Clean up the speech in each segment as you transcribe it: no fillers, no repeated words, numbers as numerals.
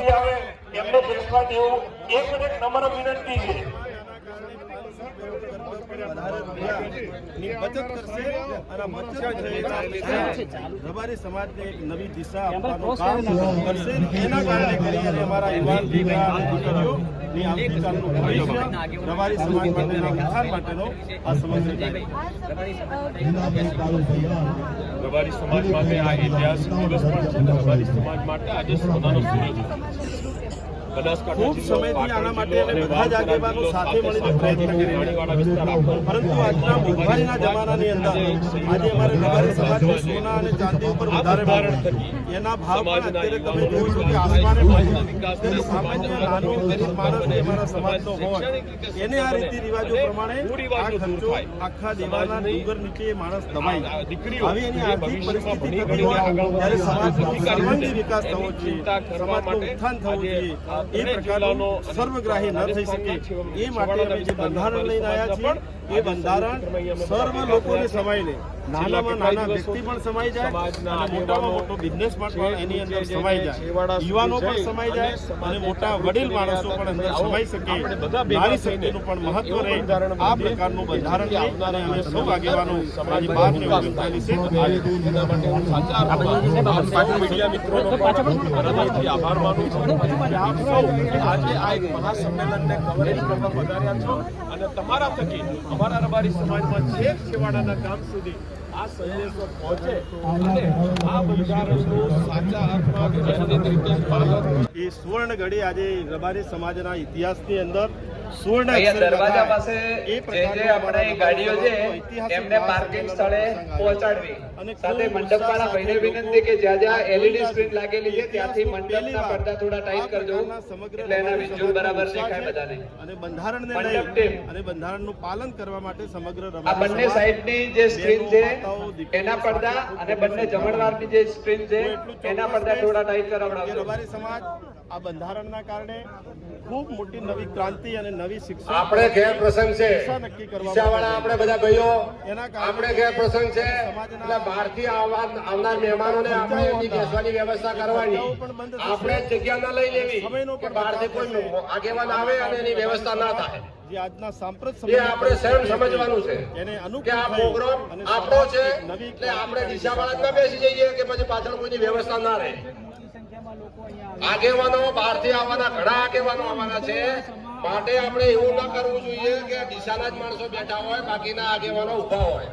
નથી આવે એમને બેસવા દેવું એ પણ એક નમ્ર વિનંતી છે। બચત કરશે અને રબારી સમાજને એક નવી દિશા આપવાનું કામ કરશે। એના કારણે કરી અને અમારા યુવાન દીકરા અને દીકરીઓની આવતીકાલનું ભવિષ્ય રબારી સમાજ માટેના વિધાન માટેનો આ સમગ્ર રબારી સમાજ માટે આ ઐતિહાસિક દિવસ પણ છે। રબારી સમાજ માટે આજે સોનાનો સૂરજ ખૂબ સમયથી આના માટે બધા જ આગેવાનો સાથે મળીને પ્રયત્ન કરી રહ્યા છે, પરંતુ આજના મોંઘવારીના જમાનાની અંદર આજે અમારે રબારી સમાજને સોના અને ચાંદી ઉપર વધારે ભાર એના ભાવ પણ અત્યારે તમે જોવો છો કે આસમાને પહોંચી સામાન્ય નાનો ગરીબ માણસ અમારા સમાજનો હોય એને આ રીતિ રિવાજો પ્રમાણે આ ખર્ચો આખા દેવાના ડુંગર નીચે માણસ દબાઈ આવી એની આર્થિક પરિસ્થિતિ થતી હોય ત્યારે સમાજનો સર્વાંગી વિકાસ થવો જોઈએ, સમાજનું ઉત્થાન થવું જોઈએ। એ પ્રકારનો સર્વગ્રાહી ન થઈ શકે એ માટે અમે જે બંધારણ લઈને આવ્યા છીએ એ બંધારણ સર્વ લોકોને સમાઈને નાનામાં નાના વ્યક્તિ પણ સમાઈ જાય અને મોટામાં મોટો બિઝનેસમેન પણ એની અંદર સમાઈ જાય, યુવાનો પણ સમાઈ જાય અને મોટા વડીલ માણસો પણ અંદર સમાઈ શકે, નારી શક્તિનું પણ મહત્વ રહે આ પ્રકારનું બંધારણ લઈ અને અમે સૌ આગેવાનો આજે 12 ને 39 મીડિયા મિત્રોનો પણ હૃદયથી આભાર માનું છું કે આપ સૌ આજે આ એક મહાસંમેલનને કવરેજ કરવા વધાર્યા છો અને તમારા થકી અમારા રબારી સમાજમાં છેક છેવાડાના ગામ સુધી આ સંદેશો પહોંચે અને આ બંધારણનું સાચા અર્થમાં વ્યવસ્થિત રીતે પાલન એ સુવર્ણ ઘડી આજે રબારી સમાજના ઇતિહાસની અંદર સુવર્ણ દરવાજા પાસે જે આપણે ગાડીઓ છે એમને પાર્કિંગ સ્થળે પહોંચાડવી, સાથે મંડપવાળા ભાઈને વિનંતી કે જ્યાં જ્યાં એલઈડી સ્ક્રીન લાગેલી છે ત્યાંથી મંડપના પડદા થોડા ટાઈટ કરજો એટલે એના વિઝ્યુઅલ બરાબર દેખાય બધાને। અને બંધારણને અને બંધારણનું પાલન કરવા માટે સમગ્ર આ બંને સાઈડની જે સ્ક્રીન છે એના પડદા અને બંને જમણવારની જે સ્ક્રીન છે એના પડદા થોડા ટાઈટ કરાવડાવજો। રબારી સમાજ આ બંધારણના કારણે ખૂબ મોટી નવી ક્રાંતિ અને નવી શિક્ષા આપણે ઘેર પ્રસંગ છે નક્કી કરવા ઈશાવાળા આપણે બધા ભાઈઓ એના આપણે ઘેર પ્રસંગ છે એટલે બહારથી આવનાર મહેમાનોને આપણે એમની બેસવાની વ્યવસ્થા કરવાની, આપણે જગ્યા ના લઈ લેવી કે બહારથી કોઈ આગેવાન આવે અને એની વ્યવસ્થા ના થાય। જે આજના સાંપ્રત એ આપણે સહન સમજવાનું છે કે આ પ્રોગ્રામ આપણો છે એટલે આપણે ઈશાવાળા જ ના બેસી જઈએ કે પછી પાછળ કોઈની વ્યવસ્થા ના રહે। આગેવાનો બહારથી આવવાના ઘણા આગેવાનો આવવાના છે માટે આપણે એવું ના કરવું જોઈએ કે દિશાના જ માણસો બેઠા હોય બાકીના આગેવાનો ઉભા હોય।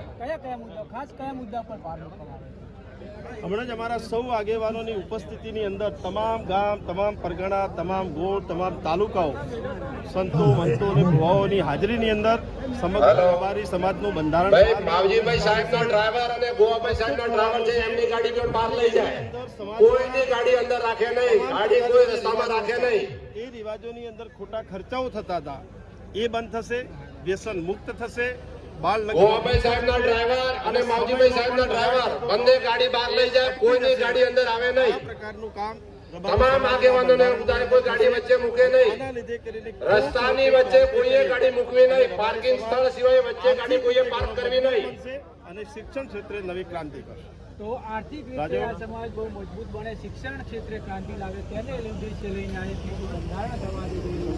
હમણાં જ અમારા સૌ આગેવાનોની ઉપસ્થિતિની અંદર તમામ ગામ, તમામ પરગણા, તમામ ગોળ, તમામ તાલુકાઓ, સંતો મંતો અને ભુવાઓની હાજરીની અંદર સમગ્ર રબારી સમાજનું બંધારણ માવજીભાઈ સાહેબનો ડ્રાઈવર અને ગોવાભાઈ સાહેબનો ડ્રાઈવર છે એમની ગાડી પણ બહાર લઈ જાય, કોઈની ગાડી અંદર રાખે નહીં, ગાડી કોઈ રસ્તામાં રાખે નહીં। એ રિવાજોની અંદર ખોટા ખર્ચાઓ થતા હતા એ બંધ થશે, વ્યસન મુક્ત થશે। ગોવાભાઈ સાહેબના ડ્રાઈવર અને માવજીભાઈ સાહેબના ડ્રાઈવર બંને ગાડી બહાર લઈ જાય, કોઈની ગાડી અંદર આવે નહીં। આ પ્રકારનું કામ તમામ આગેવાનોને ઉતારે કોઈ ગાડી વચ્ચે મૂકે નહીં, રસ્તાની વચ્ચે કોઈએ ગાડી મૂકવી નહીં, પાર્કિંગ સ્થળ સિવાય વચ્ચે ગાડી કોઈએ પાર્ક કરવી નહીં અને શિક્ષણ ક્ષેત્રે નવી ક્રાંતિ કરશે। તો આર્થિક રીતે આ સમાજ બહુ મજબૂત બને, શિક્ષણ ક્ષેત્રે ક્રાંતિ લાવે તેને ઉદ્દેશ્ય લઈને આ બંધારણ થવા દીધું।